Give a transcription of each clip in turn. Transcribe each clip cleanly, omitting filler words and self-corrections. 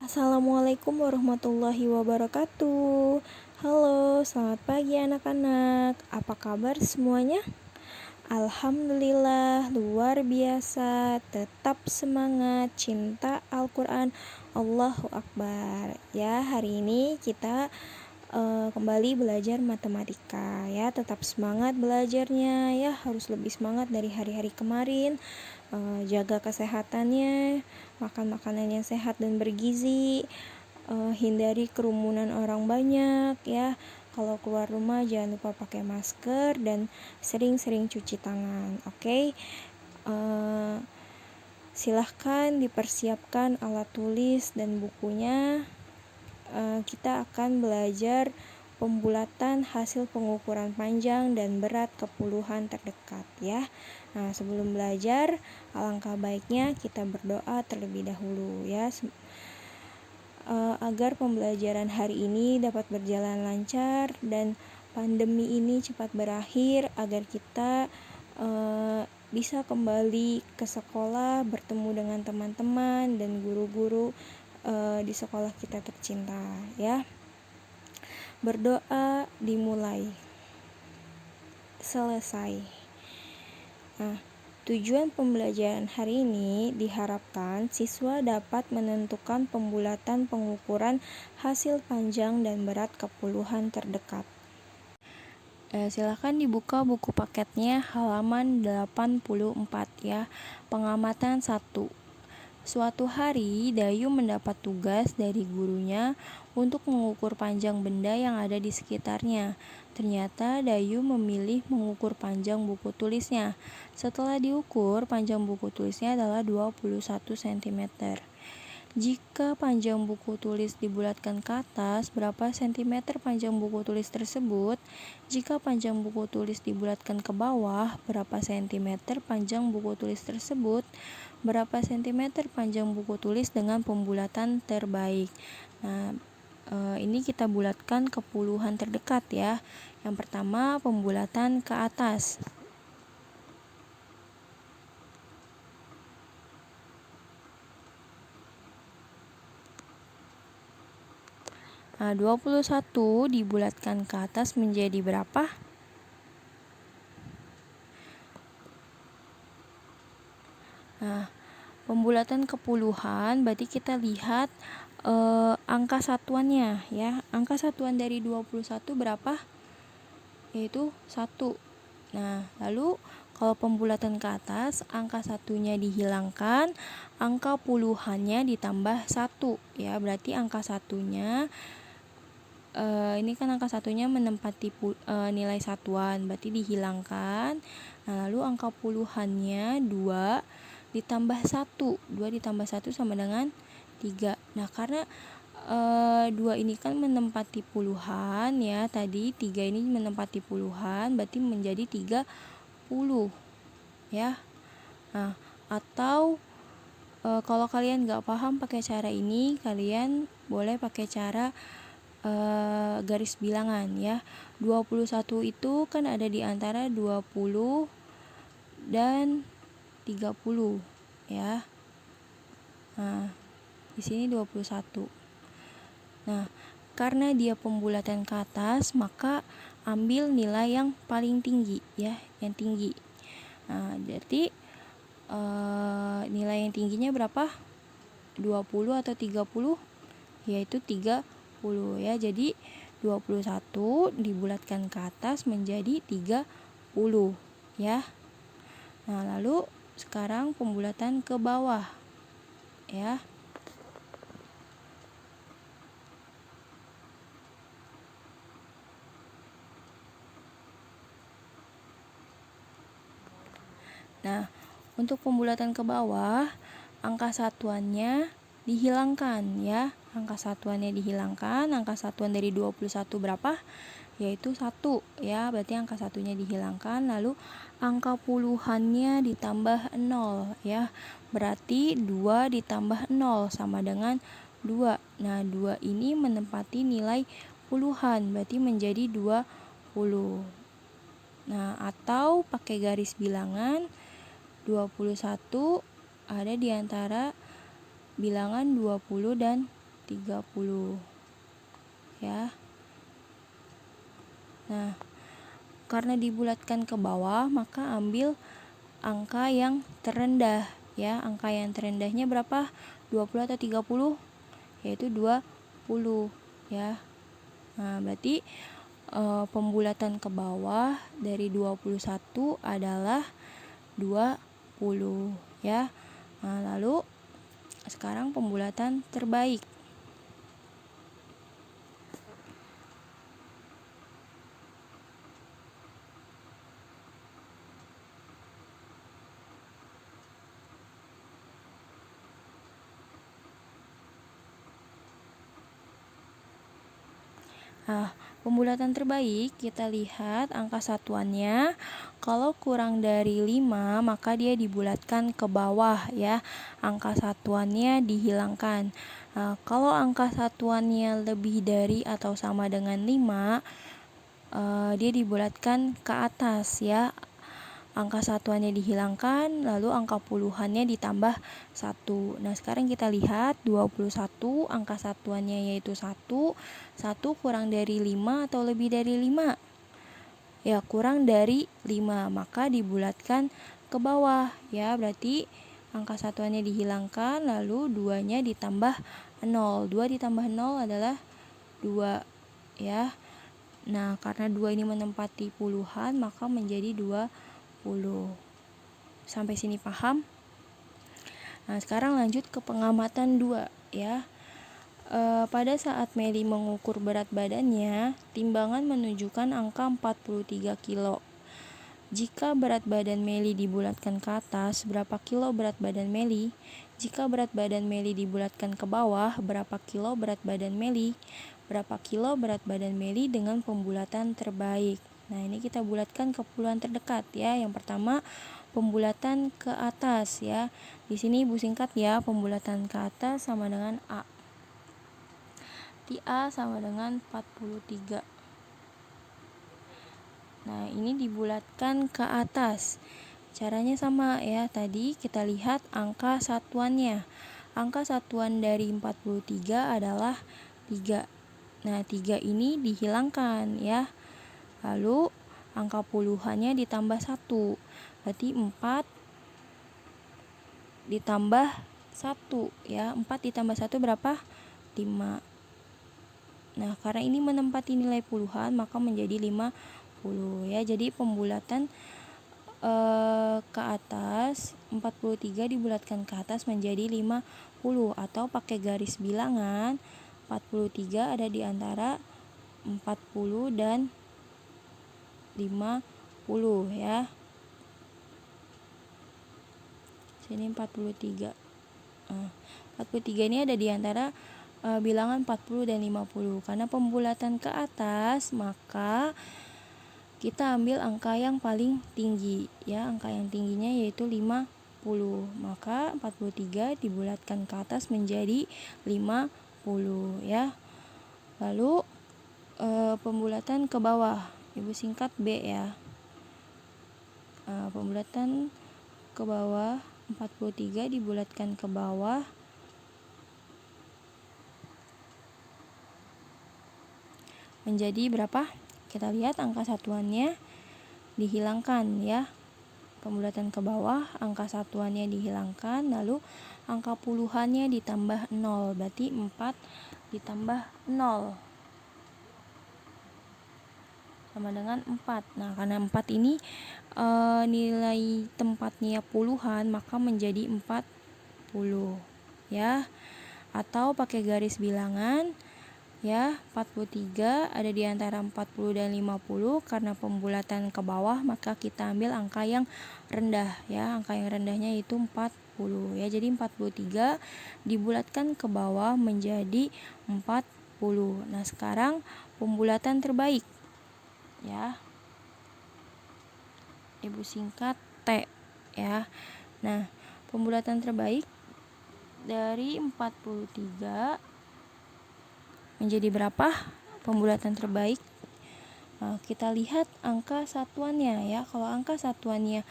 Assalamualaikum warahmatullahi wabarakatuh. Halo, selamat pagi anak-anak. Apa kabar semuanya? Alhamdulillah, luar biasa. Tetap semangat, cinta Al-Quran. Allahu Akbar. Ya, hari ini kita kembali belajar matematika ya. Tetap semangat belajarnya ya, harus lebih semangat dari hari-hari kemarin. Jaga kesehatannya, makan makanan yang sehat dan bergizi, hindari kerumunan orang banyak ya. Kalau keluar rumah jangan lupa pakai masker dan sering-sering cuci tangan. Oke? Silahkan dipersiapkan alat tulis dan bukunya. Kita akan belajar pembulatan hasil pengukuran panjang dan berat kepuluhan terdekat ya. Nah, sebelum belajar, alangkah baiknya kita berdoa terlebih dahulu ya, agar pembelajaran hari ini dapat berjalan lancar dan pandemi ini cepat berakhir, agar kita bisa kembali ke sekolah, bertemu dengan teman-teman dan guru-guru di sekolah kita tercinta ya. Berdoa dimulai, selesai. Nah, tujuan pembelajaran hari ini diharapkan siswa dapat menentukan pembulatan pengukuran hasil panjang dan berat kepuluhan terdekat. Silakan dibuka buku paketnya halaman 84 ya. Pengamatan 1. Suatu hari, Dayu mendapat tugas dari gurunya untuk mengukur panjang benda yang ada di sekitarnya. Ternyata Dayu memilih mengukur panjang buku tulisnya. Setelah diukur, panjang buku tulisnya adalah 21 cm. Jika panjang buku tulis dibulatkan ke atas, berapa sentimeter panjang buku tulis tersebut? Jika panjang buku tulis dibulatkan ke bawah, berapa sentimeter panjang buku tulis tersebut? Berapa sentimeter panjang buku tulis dengan pembulatan terbaik? Nah, ini kita bulatkan ke puluhan terdekat ya. Yang pertama, pembulatan ke atas. Nah, 21 dibulatkan ke atas menjadi berapa? Nah, pembulatan ke puluhan berarti kita lihat angka satuannya ya. Angka satuan dari 21 berapa? Yaitu 1. Nah, lalu kalau pembulatan ke atas, angka satunya dihilangkan, angka puluhannya ditambah 1 ya. Berarti angka satunya ini kan angka satunya menempati nilai satuan, berarti dihilangkan. Nah, lalu angka puluhannya 2 ditambah 1. 2 ditambah 1 sama dengan 3. Nah, karena 2 ini kan menempati puluhan ya, tadi 3 ini menempati puluhan, berarti menjadi 30 ya. Nah, atau kalau kalian nggak paham pakai cara ini, kalian boleh pakai cara garis bilangan ya. 21 itu kan ada di antara 20 dan 30 ya. Nah, di sini 21. Nah, karena dia pembulatan ke atas, maka ambil nilai yang paling tinggi ya, yang tinggi. Nah, jadi nilai yang tingginya berapa? 20 atau 30? Yaitu 30 ya. Jadi 21 dibulatkan ke atas menjadi 30 ya. Nah, lalu sekarang pembulatan ke bawah ya. Nah, untuk pembulatan ke bawah, angka satuannya dihilangkan ya. Angka satuannya dihilangkan. Angka satuan dari 21 berapa? Yaitu 1 ya. Berarti angka satunya dihilangkan. Lalu angka puluhannya ditambah 0 ya. Berarti 2 ditambah 0 sama dengan 2. Nah, 2 ini menempati nilai puluhan, berarti menjadi 20. Nah, atau pakai garis bilangan, 21 ada di antara bilangan 20 dan 30 ya. Nah, karena dibulatkan ke bawah, maka ambil angka yang terendah ya. Angka yang terendahnya berapa? 20 atau 30? Yaitu 20 ya. Nah, berarti pembulatan ke bawah dari 21 adalah 20 ya. Nah, lalu sekarang pembulatan terbaik. Nah, pembulatan terbaik kita lihat angka satuannya. Kalau kurang dari 5 maka dia dibulatkan ke bawah ya. Angka satuannya dihilangkan. Nah, kalau angka satuannya lebih dari atau sama dengan 5, dia dibulatkan ke atas ya. Angka satuannya dihilangkan, lalu angka puluhannya ditambah 1. Nah, sekarang kita lihat 21, angka satuannya yaitu 1. 1 kurang dari 5 atau lebih dari 5? Ya, kurang dari 5, maka dibulatkan ke bawah ya. Berarti angka satuannya dihilangkan, lalu 2-nya ditambah 0. 2 ditambah 0 adalah 2 ya. Nah, karena 2 ini menempati puluhan, maka menjadi 20. Sampai sini paham? Nah, sekarang lanjut ke pengamatan 2 ya. Pada saat Meli mengukur berat badannya, timbangan menunjukkan angka 43 kilo. Jika berat badan Meli dibulatkan ke atas, berapa kilo berat badan Meli? Jika berat badan Meli dibulatkan ke bawah, berapa kilo berat badan Meli? Berapa kilo berat badan Meli dengan pembulatan terbaik? Nah, ini kita bulatkan ke puluhan terdekat ya. Yang pertama, pembulatan ke atas ya. Di sini Ibu singkat ya, pembulatan ke atas sama dengan A. Ti A sama dengan 43. Nah, ini dibulatkan ke atas. Caranya sama ya. Tadi kita lihat angka satuannya. Angka satuan dari 43 adalah 3. Nah, 3 ini dihilangkan ya. Lalu angka puluhannya ditambah 1. Berarti 4 ditambah 1 ya. 4 ditambah 1 berapa? 5. Nah, karena ini menempati nilai puluhan, maka menjadi 50 ya. Jadi pembulatan ke atas 43 dibulatkan ke atas menjadi 50, atau pakai garis bilangan 43 ada di antara 40 dan 50 ya. Sini 43. 43 ini ada di antara bilangan 40 dan 50. Karena pembulatan ke atas, maka kita ambil angka yang paling tinggi ya. Angka yang tingginya yaitu 50. Maka 43 dibulatkan ke atas menjadi 50 ya. Lalu pembulatan ke bawah, Ibu singkat B ya. Pembulatan ke bawah, 43 dibulatkan ke bawah menjadi berapa? Kita lihat angka satuannya dihilangkan ya. Pembulatan ke bawah, angka satuannya dihilangkan, lalu angka puluhannya ditambah 0. Berarti 4 ditambah 0 sama dengan 4. Nah, karena 4 ini nilai tempatnya puluhan, maka menjadi 40 ya. Atau pakai garis bilangan ya, 43 ada di antara 40 dan 50. Karena pembulatan ke bawah, maka kita ambil angka yang rendah ya. Angka yang rendahnya itu 40 ya. Jadi 43 dibulatkan ke bawah menjadi 40. Nah, sekarang pembulatan terbaik ya. Ibu singkat T ya. Nah, pembulatan terbaik dari 43 menjadi berapa pembulatan terbaik? Nah, kita lihat angka satuannya ya. Kalau angka satuannya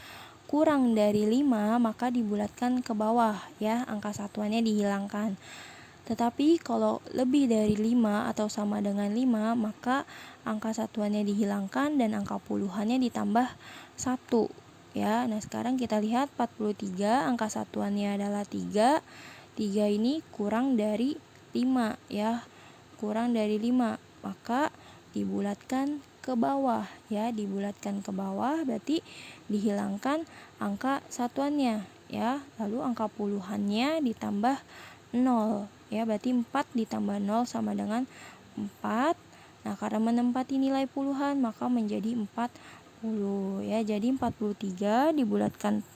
kurang dari 5, maka dibulatkan ke bawah ya. Angka satuannya dihilangkan. Tetapi kalau lebih dari 5 atau sama dengan 5, maka angka satuannya dihilangkan dan angka puluhannya ditambah 1 ya. Nah, sekarang kita lihat 43, angka satuannya adalah 3. 3 ini kurang dari 5 ya. Kurang dari 5, maka dibulatkan ke bawah ya. Dibulatkan ke bawah berarti dihilangkan angka satuannya ya. Lalu angka puluhannya ditambah 0 ya, berarti 4 ditambah 0 sama dengan 4. Nah, karena menempati nilai puluhan maka menjadi 40 ya. Jadi 43 dibulatkan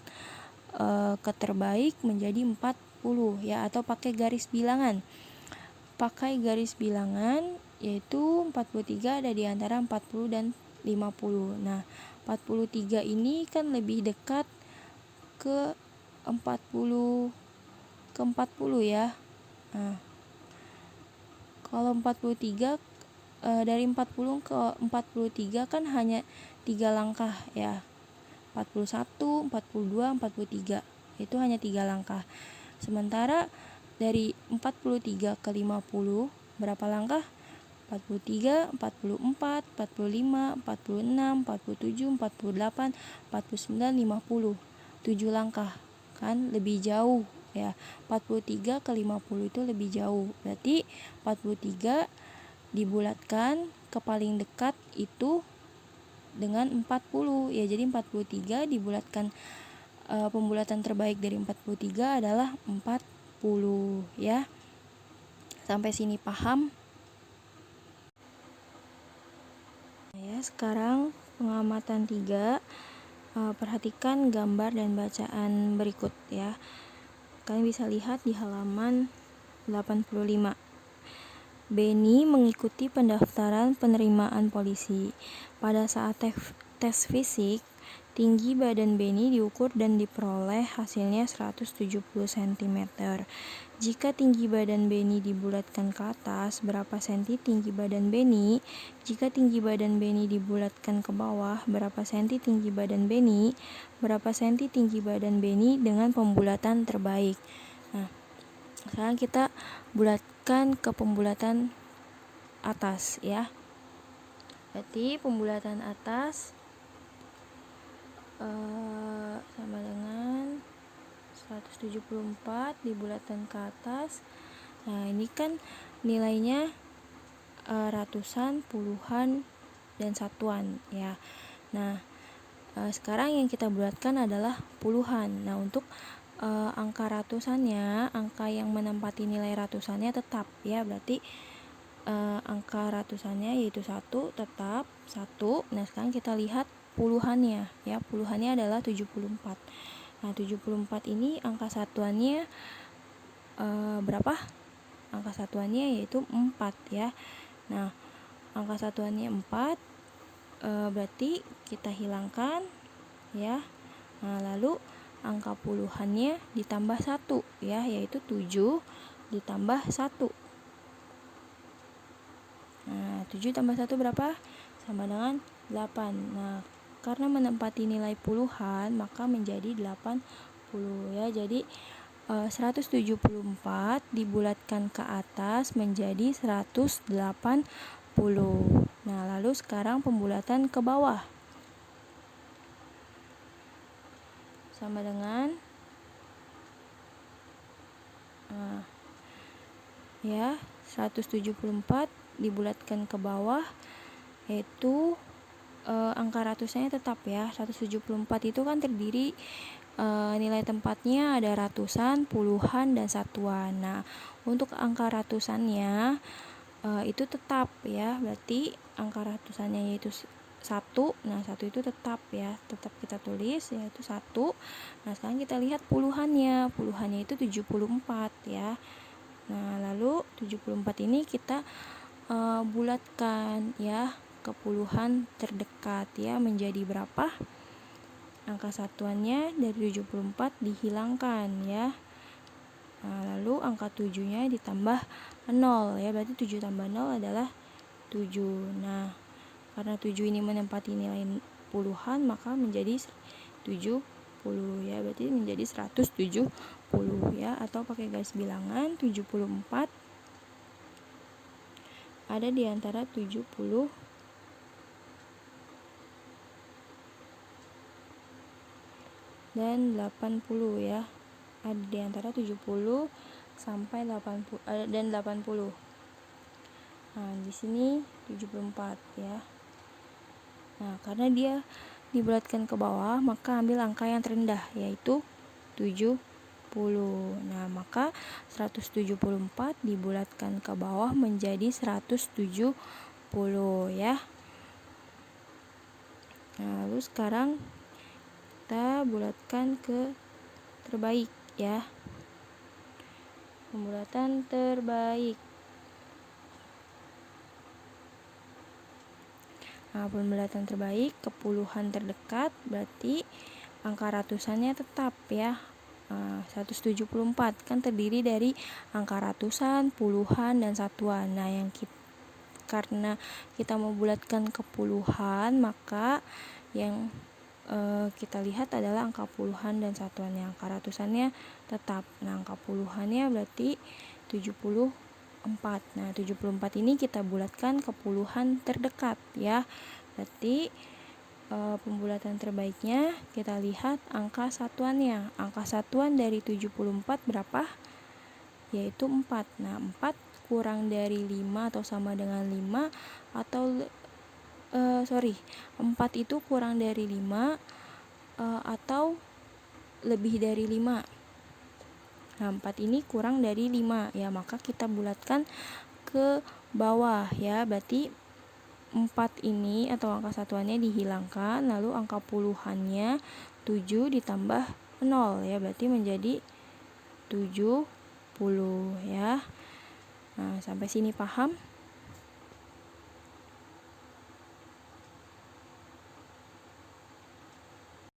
ke terbaik menjadi 40 ya, atau pakai garis bilangan. Pakai garis bilangan yaitu 43 ada di antara 40 dan 50. Nah, 43 ini kan lebih dekat ke 40 ya. Nah, kalau 43 dari 40 ke 43 kan hanya 3 langkah ya. 41, 42, 43. Itu hanya 3 langkah. Sementara dari 43 ke 50 berapa langkah? 43, 44, 45, 46, 47, 48, 49, 50. 7 langkah. Kan lebih jauh ya. 43 ke 50 itu lebih jauh. Berarti 43 dibulatkan ke paling dekat itu dengan 40 ya. Jadi 43 dibulatkan, pembulatan terbaik dari 43 adalah 40 ya. Sampai sini paham? Ya, sekarang pengamatan 3. Perhatikan gambar dan bacaan berikut ya. Kalian bisa lihat di halaman 85. Beni mengikuti pendaftaran penerimaan polisi. Pada saat tes fisik, tinggi badan Beni diukur dan diperoleh hasilnya 170 cm. Jika tinggi badan Beni dibulatkan ke atas, berapa senti tinggi badan Beni? Jika tinggi badan Beni dibulatkan ke bawah, berapa senti tinggi badan Beni? Berapa senti tinggi badan Beni dengan pembulatan terbaik? Nah, sekarang kita bulatkan ke pembulatan atas ya. Berarti pembulatan atas sama dengan 174 dibulatkan ke atas. Nah, ini kan nilainya ratusan, puluhan, dan satuan ya. Nah, sekarang yang kita bulatkan adalah puluhan. Nah, untuk angka ratusannya, angka yang menempati nilai ratusannya tetap ya. Berarti angka ratusannya yaitu 1 tetap 1. Nah, sekarang kita lihat puluhannya ya. Puluhannya adalah 74. Nah, 74 ini angka satuannya berapa? Angka satuannya yaitu 4 ya. Nah, angka satuannya 4, berarti kita hilangkan ya. Nah, lalu angka puluhannya ditambah 1 ya, yaitu 7 ditambah 1. Nah, 7 tambah 1 berapa? Sama dengan 8. Nah, karena menempati nilai puluhan maka menjadi 80 ya. Jadi 174 dibulatkan ke atas menjadi 180. Nah, lalu sekarang pembulatan ke bawah. Sama dengan ya, 174 dibulatkan ke bawah, yaitu angka ratusannya tetap ya. 174 itu kan terdiri nilai tempatnya ada ratusan, puluhan, dan satuan. Nah, untuk angka ratusannya itu tetap ya. Berarti angka ratusannya yaitu 1. Nah, 1 itu tetap ya. Tetap kita tulis yaitu 1. Nah, sekarang kita lihat puluhannya. Puluhannya itu 74 ya. Nah, lalu 74 ini kita bulatkan ya ke puluhan terdekat ya, menjadi berapa? Angka satuannya dari 74 dihilangkan ya. Nah, lalu angka 7-nya ditambah 0 ya, berarti 7 tambah 0 adalah 7. Nah, karena 7 ini menempati nilai puluhan maka menjadi 70 ya, berarti menjadi 170 ya, atau pakai garis bilangan 74 ada di antara 70 dan 80 ya. Ada di antara 70 sampai 80 dan 80. Nah, di sini 74 ya. Nah, karena dia dibulatkan ke bawah, maka ambil angka yang terendah yaitu 70. Nah, maka 174 dibulatkan ke bawah menjadi 170 ya. Nah, lalu sekarang kita bulatkan ke terbaik ya. Pembulatan terbaik. Nah, pembulatan terbaik ke puluhan terdekat berarti angka ratusannya tetap ya. 174 kan terdiri dari angka ratusan, puluhan, dan satuan. Nah, karena kita mau bulatkan ke puluhan, maka yang kita lihat adalah angka puluhan dan satuannya. Angka ratusannya tetap. Nah, angka puluhannya berarti 74. Nah, 74 ini kita bulatkan ke puluhan terdekat ya. Berarti pembulatan terbaiknya kita lihat angka satuannya. Angka satuan dari 74 berapa? Yaitu 4. Nah, 4 kurang dari 5 atau sama dengan 5 atau 4 itu kurang dari 5 atau lebih dari 5. Nah, 4 ini kurang dari 5 ya, maka kita bulatkan ke bawah ya. Berarti 4 ini atau angka satuannya dihilangkan, lalu angka puluhannya 7 ditambah 0 ya, berarti menjadi 70 ya. Nah, sampai sini paham?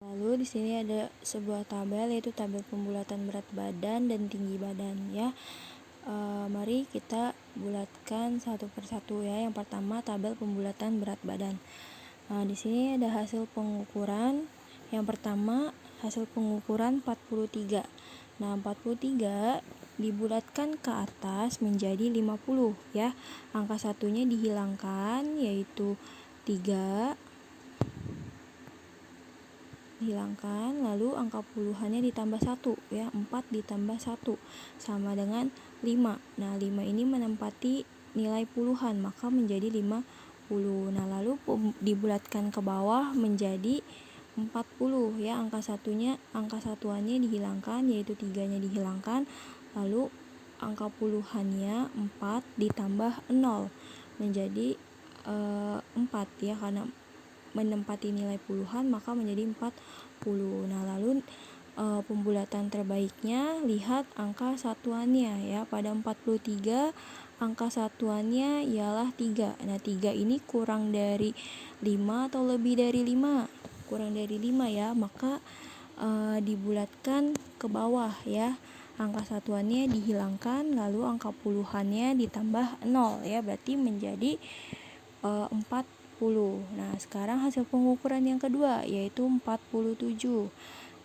Lalu di sini ada sebuah tabel, yaitu tabel pembulatan berat badan dan tinggi badan ya. Mari kita bulatkan satu persatu ya. Yang pertama tabel pembulatan berat badan. Nah, di sini ada hasil pengukuran. Yang pertama hasil pengukuran 43. Nah, 43 dibulatkan ke atas menjadi 50 ya. Angka satunya dihilangkan yaitu 3 dihilangkan, lalu angka puluhannya ditambah 1 ya. 4 ditambah 1 sama dengan 5. Nah, 5 ini menempati nilai puluhan, maka menjadi 50. Nah, lalu dibulatkan ke bawah menjadi 40 ya. Angka satuannya dihilangkan yaitu 3-nya dihilangkan, lalu angka puluhannya 4 ditambah 0 menjadi 4 ya, karena menempati nilai puluhan maka menjadi 40. Nah, lalu pembulatan terbaiknya lihat angka satuannya ya. Pada 43 angka satuannya ialah 3. Nah, 3 ini kurang dari 5 atau lebih dari 5? Kurang dari 5 ya, maka dibulatkan ke bawah ya. Angka satuannya dihilangkan, lalu angka puluhannya ditambah 0 ya, berarti menjadi 40. Nah, sekarang hasil pengukuran yang kedua yaitu 47.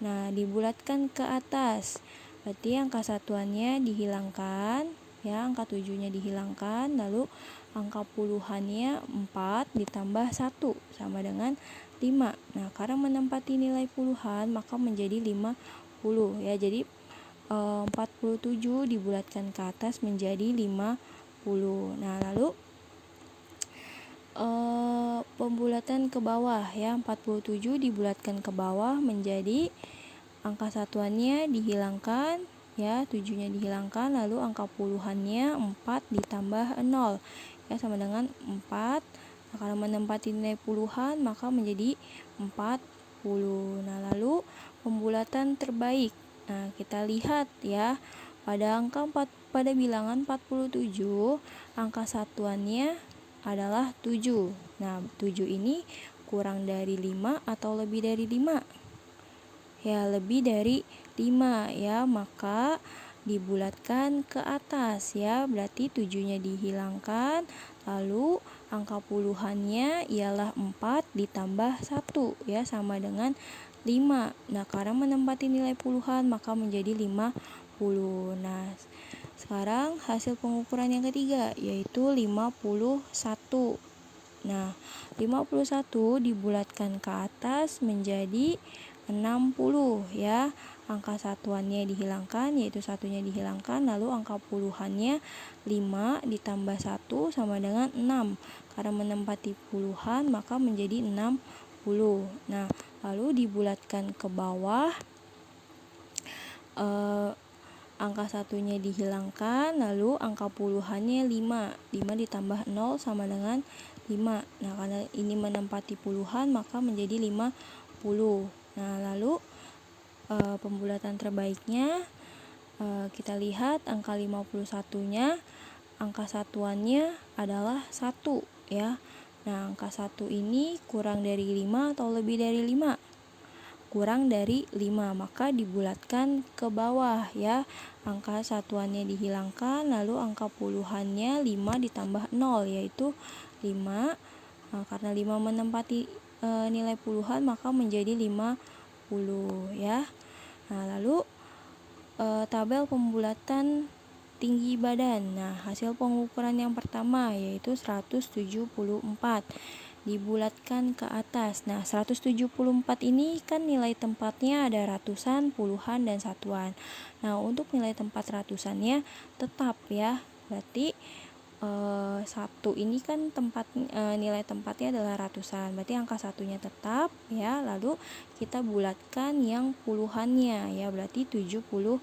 Nah, dibulatkan ke atas. Berarti angka satuannya dihilangkan ya, angka 7-nya dihilangkan, lalu angka puluhannya 4 ditambah 1 sama dengan 5. Nah, karena menempati nilai puluhan maka menjadi 50 ya. Jadi 47 dibulatkan ke atas menjadi 50. Nah, lalu pembulatan ke bawah ya. 47 dibulatkan ke bawah menjadi angka satuannya dihilangkan ya, 7-nya dihilangkan, lalu angka puluhannya 4 ditambah 0 ya sama dengan 4. Nah, kalau menempati nilai puluhan maka menjadi 40. Nah, lalu pembulatan terbaik. Nah, kita lihat ya, pada bilangan 47 angka satuannya adalah 7. Nah, 7 ini kurang dari 5 atau lebih dari 5? Ya, lebih dari 5 ya, maka dibulatkan ke atas ya. Berarti 7-nya dihilangkan, lalu angka puluhannya ialah 4 ditambah 1 ya sama dengan 5. Nah, karena menempati nilai puluhan maka menjadi 50. Nah, Sekarang hasil pengukuran yang ketiga yaitu 51. Nah, 51 dibulatkan ke atas menjadi 60 ya. Angka satuannya dihilangkan, yaitu satunya dihilangkan, lalu angka puluhannya 5 ditambah 1 sama dengan 6. Karena menempati puluhan maka menjadi 60. Nah, lalu dibulatkan ke bawah, angka satunya dihilangkan, lalu angka puluhannya 5. 5 ditambah 0 sama dengan 5. Nah, karena ini menempati puluhan maka menjadi 50. Nah, lalu pembulatan terbaiknya kita lihat angka 51-nya, angka satuannya adalah 1 ya. Nah, angka 1 ini kurang dari 5 atau lebih dari 5? Kurang dari 5, maka dibulatkan ke bawah ya. Angka satuannya dihilangkan, lalu angka puluhannya 5 ditambah 0 yaitu 5. Karena 5 menempati nilai puluhan maka menjadi 50 ya. Nah, lalu tabel pembulatan tinggi badan. Nah, hasil pengukuran yang pertama yaitu 174 dibulatkan ke atas. Nah, 174 ini kan nilai tempatnya ada ratusan, puluhan, dan satuan. Nah, untuk nilai tempat ratusannya tetap ya. Berarti 1 ini kan nilai tempatnya adalah ratusan. Berarti angka satunya tetap ya. Lalu kita bulatkan yang puluhannya ya, berarti 74.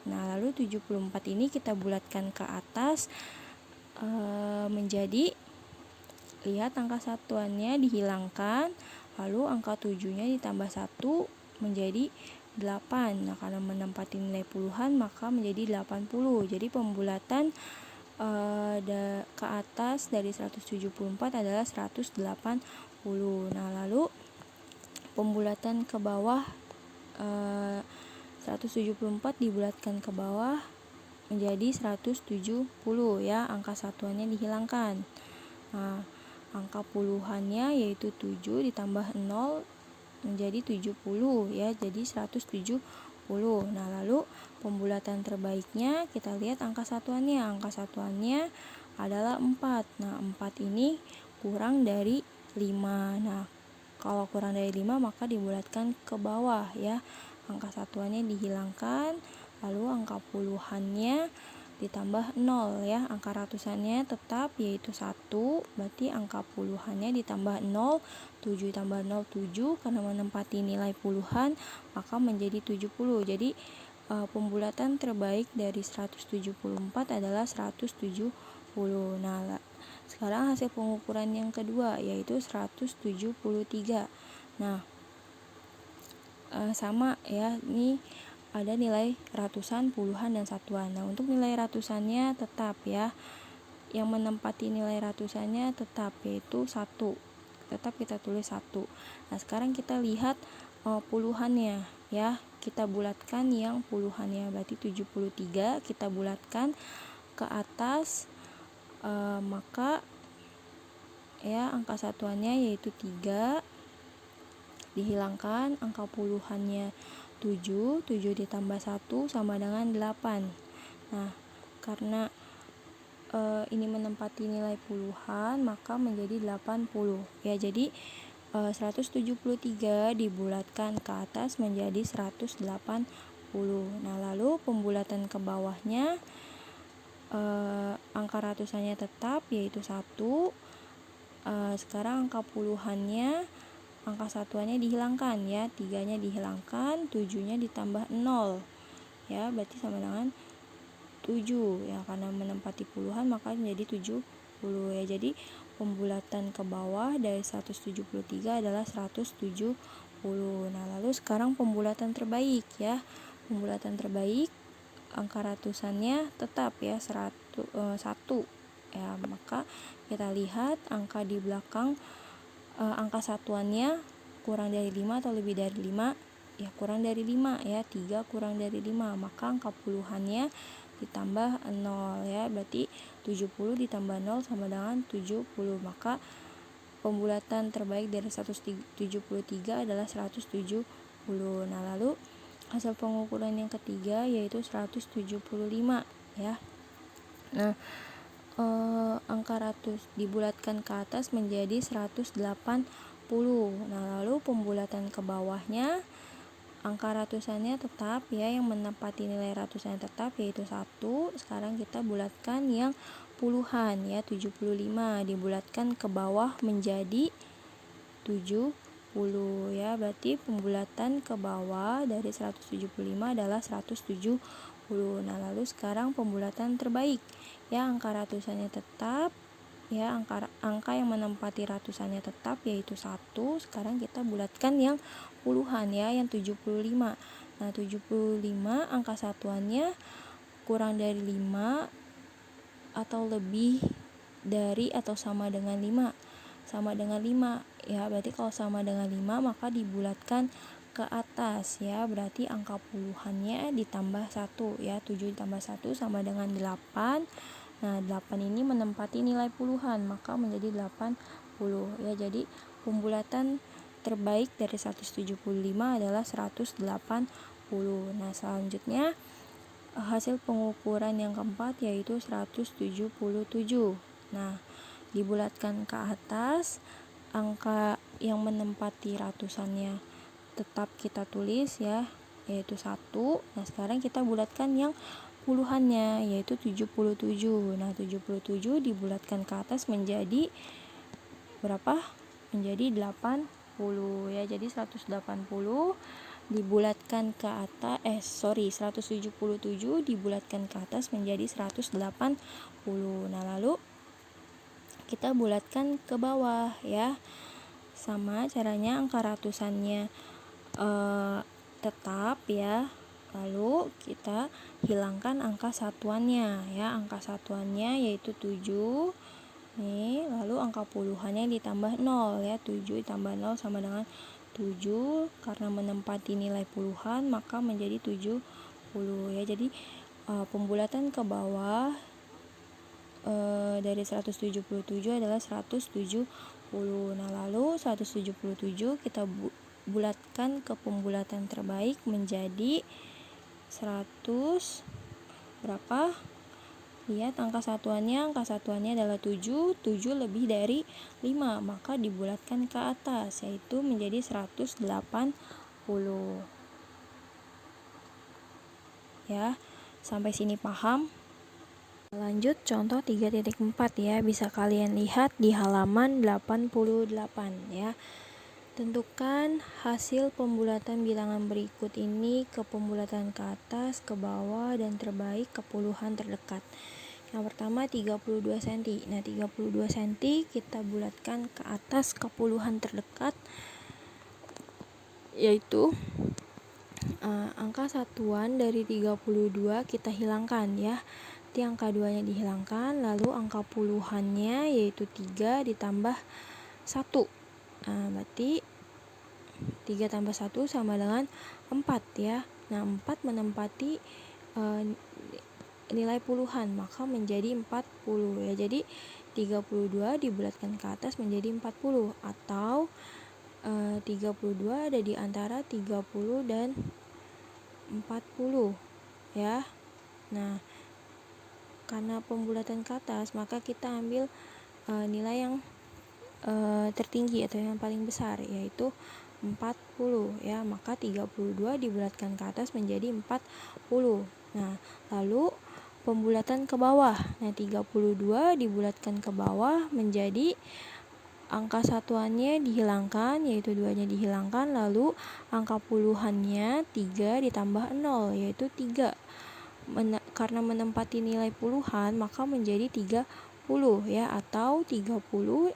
Nah, lalu 74 ini kita bulatkan ke atas menjadi, lihat angka satuannya dihilangkan, lalu angka 7-nya ditambah 1 menjadi 8. Nah, karena menempati nilai puluhan maka menjadi 80. Jadi pembulatan ke atas dari 174 adalah 180. Nah, lalu pembulatan ke bawah 174 dibulatkan ke bawah menjadi 170 ya, angka satuannya dihilangkan. Nah, angka puluhannya yaitu 7 ditambah 0 menjadi 70 ya, jadi 170. Nah, lalu pembulatan terbaiknya kita lihat angka satuannya. Angka satuannya adalah 4. Nah, 4 ini kurang dari 5. Nah, kalau kurang dari 5 maka dibulatkan ke bawah ya. Angka satuannya dihilangkan, lalu angka puluhannya ditambah 0 ya. Angka ratusannya tetap yaitu 1, berarti angka puluhannya ditambah 0. 7 tambah 0 7, karena menempati nilai puluhan maka menjadi 70. Jadi pembulatan terbaik dari 174 adalah 170. Nah, sekarang hasil pengukuran yang kedua yaitu 173. Nah, sama ya, ini ada nilai ratusan, puluhan, dan satuan. Nah, untuk nilai ratusannya tetap ya. Yang menempati nilai ratusannya tetap yaitu 1. Tetap kita tulis 1. Nah, sekarang kita lihat puluhannya ya. Kita bulatkan yang puluhannya, berarti 73 kita bulatkan ke atas, maka ya angka satuannya yaitu 3 dihilangkan, angka puluhannya 7 ditambah 1 sama dengan 8. Nah, karena ini menempati nilai puluhan maka menjadi 80 ya. Jadi 173 dibulatkan ke atas menjadi 180. Nah, lalu pembulatan ke bawahnya angka ratusannya tetap yaitu 1. Sekarang angka puluhannya, angka satuannya dihilangkan ya. 3-nya dihilangkan, 7-nya ditambah 0 ya, berarti sama dengan 7 ya. Karena menempati puluhan maka menjadi 70 ya. Jadi pembulatan ke bawah dari 173 adalah 170. Nah, lalu sekarang pembulatan terbaik ya. Pembulatan terbaik angka ratusannya tetap ya 1 ya. Maka kita lihat angka di belakang, angka satuannya kurang dari 5 atau lebih dari 5 ya, kurang dari 5 ya. 3 kurang dari 5, maka angka puluhannya ditambah 0 ya, berarti 70 ditambah 0 sama dengan 70. Maka pembulatan terbaik dari 173 adalah 170. Nah, lalu hasil pengukuran yang ketiga yaitu 175. ya. Nah, angka ratus dibulatkan ke atas menjadi 180. Nah, lalu pembulatan ke bawahnya angka ratusannya tetap ya, yang menempati nilai ratusannya tetap yaitu 1. Sekarang kita bulatkan yang puluhan ya, 75 dibulatkan ke bawah menjadi 70 ya. Berarti pembulatan ke bawah dari 175 adalah 170. Nah, lalu sekarang pembulatan terbaik ya, angka ratusannya tetap ya, angka yang menempati ratusannya tetap yaitu 1. Sekarang kita bulatkan yang puluhan ya, yang 75. Nah, 75 angka satuannya kurang dari 5 atau lebih dari atau sama dengan 5. Sama dengan 5 ya, berarti kalau sama dengan 5 maka dibulatkan ke atas ya, berarti angka puluhannya ditambah 1 ya. 7 ditambah 1 sama dengan 8. Nah, 8 ini menempati nilai puluhan, maka menjadi 80 ya. Jadi pembulatan terbaik dari 175 adalah 180. Nah, selanjutnya hasil pengukuran yang keempat yaitu 177. Nah, dibulatkan ke atas, angka yang menempati ratusannya tetap kita tulis ya, yaitu 1. Nah, sekarang kita bulatkan yang puluhannya yaitu 77. Nah, 77 dibulatkan ke atas menjadi berapa? Menjadi 80 ya. Jadi 180 dibulatkan ke atas 177 dibulatkan ke atas menjadi 180. Nah, lalu kita bulatkan ke bawah ya. Sama caranya, angka ratusannya tetap ya. Lalu kita hilangkan angka satuannya ya. Angka satuannya yaitu 7. Nih, lalu angka puluhannya ditambah 0 ya. 7 ditambah 0 sama dengan 7. Karena menempati nilai puluhan maka menjadi 70 ya. Jadi pembulatan ke bawah dari 177 adalah 170. Nah, lalu 177 kita bulatkan ke pembulatan terbaik menjadi 100 berapa? Lihat angka satuannya adalah 7. 7 lebih dari 5, maka dibulatkan ke atas yaitu menjadi 180. Ya, sampai sini paham? Lanjut contoh 3.4 ya, bisa kalian lihat di halaman 88 ya. Tentukan hasil pembulatan bilangan berikut ini ke pembulatan ke atas, ke bawah, dan terbaik ke puluhan terdekat. Yang pertama 32 cm. Nah, 32 cm kita bulatkan ke atas ke puluhan terdekat, yaitu angka satuan dari 32 kita hilangkan ya. Angka 2-nya dihilangkan, lalu angka puluhannya yaitu 3 ditambah 1. Nah, berarti 3 tambah 1 sama dengan 4 ya. Nah, 4 menempati nilai puluhan, maka menjadi 40 ya. Jadi 32 dibulatkan ke atas menjadi 40, atau 32 ada di antara 30 dan 40 ya. Nah, karena pembulatan ke atas maka kita ambil nilai yang tertinggi atau yang paling besar yaitu 40 ya, maka 32 dibulatkan ke atas menjadi 40. Nah, lalu pembulatan ke bawah. Nah, 32 dibulatkan ke bawah menjadi angka satuannya dihilangkan yaitu 2-nya dihilangkan, lalu angka puluhannya 3 ditambah 0 yaitu 3. Karena menempati nilai puluhan maka menjadi 30 ya, atau 30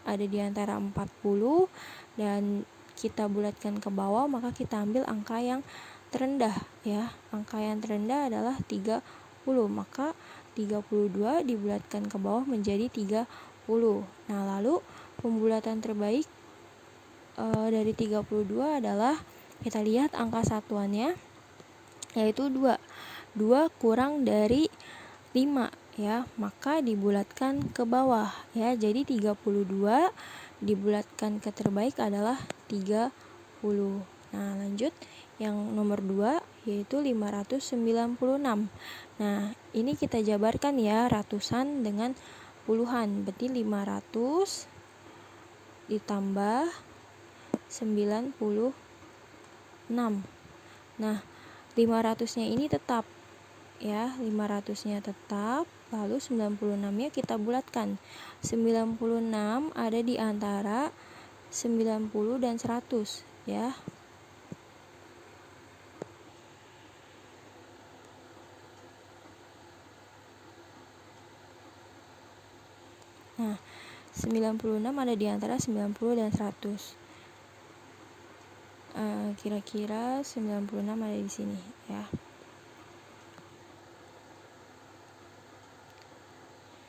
ada di antara 40 dan kita bulatkan ke bawah, maka kita ambil angka yang terendah ya. Angka yang terendah adalah 30, maka 32 dibulatkan ke bawah menjadi 30. Nah, lalu pembulatan terbaik dari 32 adalah, kita lihat angka satuannya yaitu 2 kurang dari 5 ya, maka dibulatkan ke bawah ya. Jadi 32 dibulatkan ke terbaik adalah 30. Nah, lanjut yang nomor 2 yaitu 596. Nah, ini kita jabarkan ya, ratusan dengan puluhan, berarti 500 ditambah 96. Nah, 500-nya ini tetap ya, 500-nya tetap, lalu 96-nya kita bulatkan. 96 ada di antara 90 dan 100 ya. Nah, 96 ada di antara 90 dan 100. Kira-kira 96 ada di sini ya.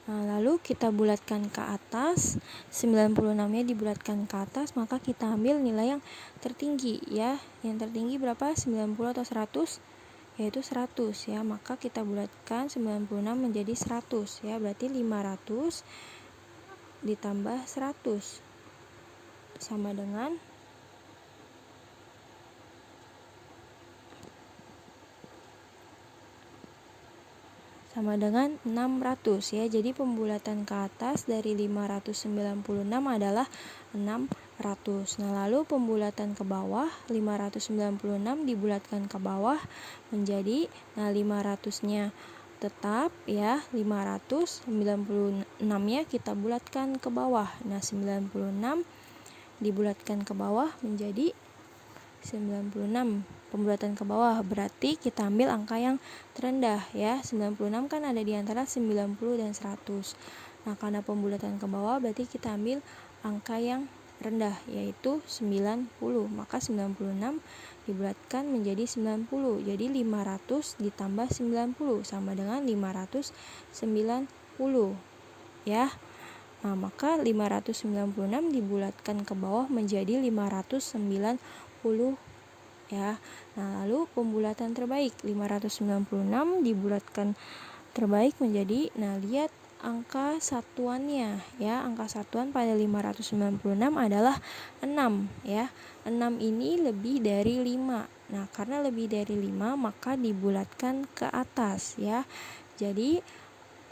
Nah, lalu kita bulatkan ke atas, 96-nya dibulatkan ke atas, maka kita ambil nilai yang tertinggi ya. Yang tertinggi berapa? 90 atau 100? Yaitu 100 ya. Maka kita bulatkan 96 menjadi 100 ya. Berarti 500 ditambah 100 sama dengan 600 ya. Jadi pembulatan ke atas dari 596 adalah 600. Nah, lalu pembulatan ke bawah, 596 dibulatkan ke bawah menjadi, nah 500-nya tetap ya, 596-nya kita bulatkan ke bawah. Nah, 96 dibulatkan ke bawah menjadi 96. Pembulatan ke bawah berarti kita ambil angka yang terendah ya. 96 kan ada di antara 90 dan 100. Nah, karena pembulatan ke bawah berarti kita ambil angka yang rendah yaitu 90. Maka 96 dibulatkan menjadi 90. Jadi 500 ditambah 90 sama dengan 590 ya. Nah, maka 596 dibulatkan ke bawah menjadi 590 ya. Nah, lalu pembulatan terbaik 596 dibulatkan terbaik menjadi, nah lihat angka satuannya ya. Angka satuan pada 596 adalah 6 ya. 6 ini lebih dari 5. Nah, karena lebih dari 5 maka dibulatkan ke atas ya. Jadi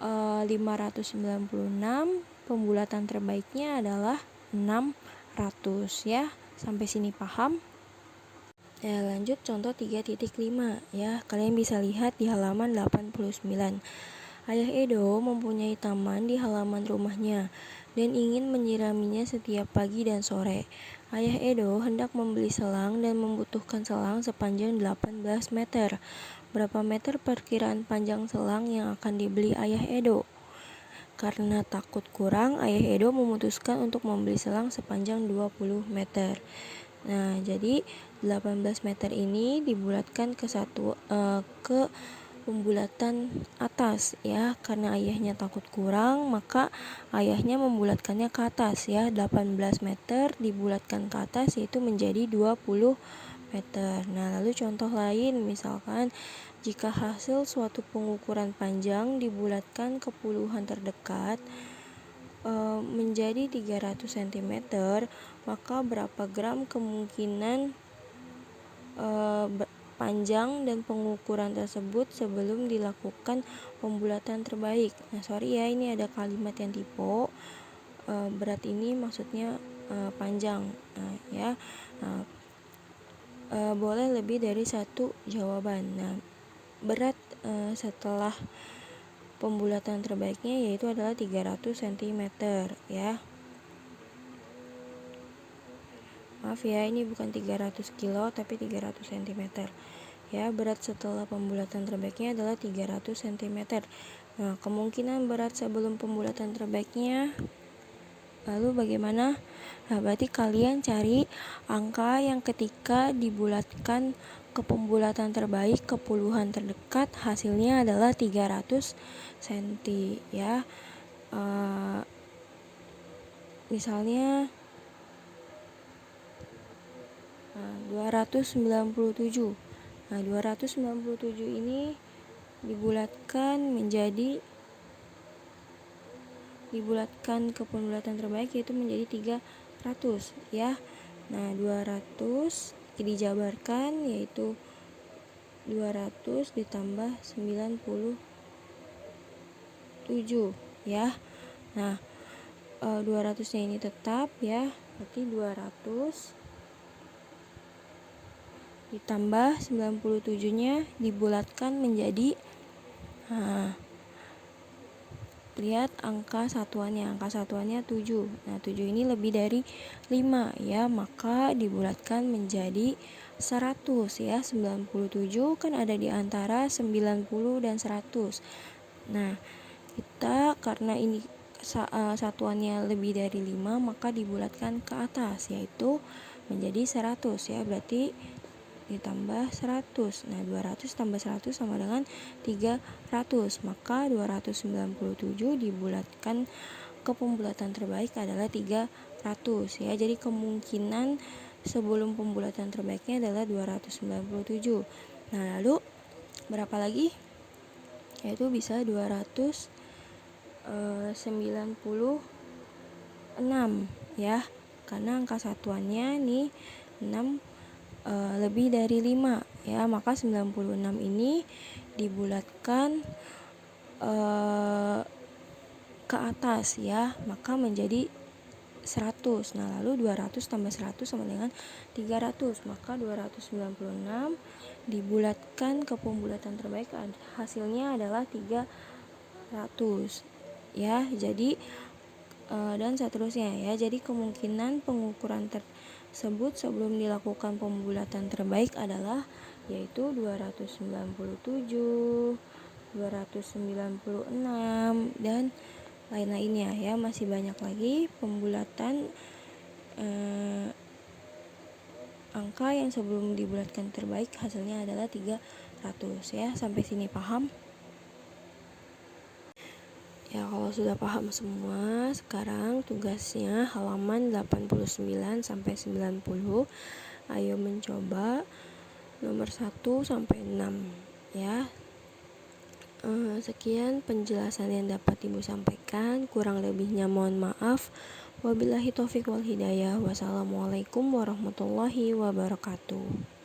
596 pembulatan terbaiknya adalah 600 ya. Sampai sini paham? Ya, lanjut contoh 3.5 ya. Kalian bisa lihat di halaman 89. Ayah Edo mempunyai taman di halaman rumahnya dan ingin menyiraminya setiap pagi dan sore. Ayah Edo hendak membeli selang dan membutuhkan selang sepanjang 18 meter. Berapa meter perkiraan panjang selang yang akan dibeli Ayah Edo? Karena takut kurang, Ayah Edo memutuskan untuk membeli selang sepanjang 20 meter. Nah, jadi 18 meter ini dibulatkan ke pembulatan atas ya. Karena ayahnya takut kurang, maka ayahnya membulatkannya ke atas ya. 18 meter dibulatkan ke atas yaitu menjadi 20 meter. Nah, lalu contoh lain, misalkan jika hasil suatu pengukuran panjang dibulatkan ke puluhan terdekat menjadi 300 cm, maka berapa gram kemungkinan panjang dan pengukuran tersebut sebelum dilakukan pembulatan terbaik. Nah, sorry ya, ini ada kalimat yang typo. Berat ini maksudnya panjang. Nah, ya. Nah, boleh lebih dari satu jawaban. Nah, berat setelah pembulatan terbaiknya yaitu adalah 300 cm ya. Maaf ya, ini bukan 300 kilo tapi 300 cm ya. Berat setelah pembulatan terbaiknya adalah 300 cm. Nah, kemungkinan berat sebelum pembulatan terbaiknya lalu bagaimana? Nah, berarti kalian cari angka yang ketika dibulatkan ke pembulatan terbaik ke puluhan terdekat hasilnya adalah 300 cm ya. Misalnya 297. Nah, 297 ini dibulatkan ke pembulatan terbaik yaitu menjadi 300 ya. Nah, 200 dijabarkan yaitu 200 ditambah 97 ya. Nah, 200-nya ini tetap ya, berarti 200 ditambah 97-nya dibulatkan menjadi, lihat angka satuannya 7. Nah, 7 ini lebih dari 5 ya, maka dibulatkan menjadi 100 ya. 97 kan ada di antara 90 dan 100. Nah, kita karena ini satuannya lebih dari 5, maka dibulatkan ke atas, yaitu menjadi 100 ya, berarti ditambah 100. Nah, 200 tambah 100 sama dengan 300, maka 297 dibulatkan ke pembulatan terbaik adalah 300 ya. Jadi kemungkinan sebelum pembulatan terbaiknya adalah 297. Nah, lalu berapa lagi? Yaitu bisa 296 ya, karena angka satuannya nih 6 lebih dari 5 ya, maka 96 ini dibulatkan ke atas ya, maka menjadi 100. Nah, lalu 200 tambah 100 sama dengan 300, maka 296 dibulatkan ke pembulatan terbaik, hasilnya adalah 300 ya. Jadi dan seterusnya ya. Jadi kemungkinan pengukuran tersebut sebelum dilakukan pembulatan terbaik adalah yaitu 297, 296 dan lain-lainnya ya. Masih banyak lagi pembulatan angka yang sebelum dibulatkan terbaik hasilnya adalah 300 ya. Sampai sini paham? Ya, kalau sudah paham semua, sekarang tugasnya halaman 89 sampai 90. Ayo mencoba nomor 1 sampai 6 ya. Sekian penjelasan yang dapat Ibu sampaikan, kurang lebihnya mohon maaf. Wabillahi taufiq wal hidayah. Wassalamualaikum warahmatullahi wabarakatuh.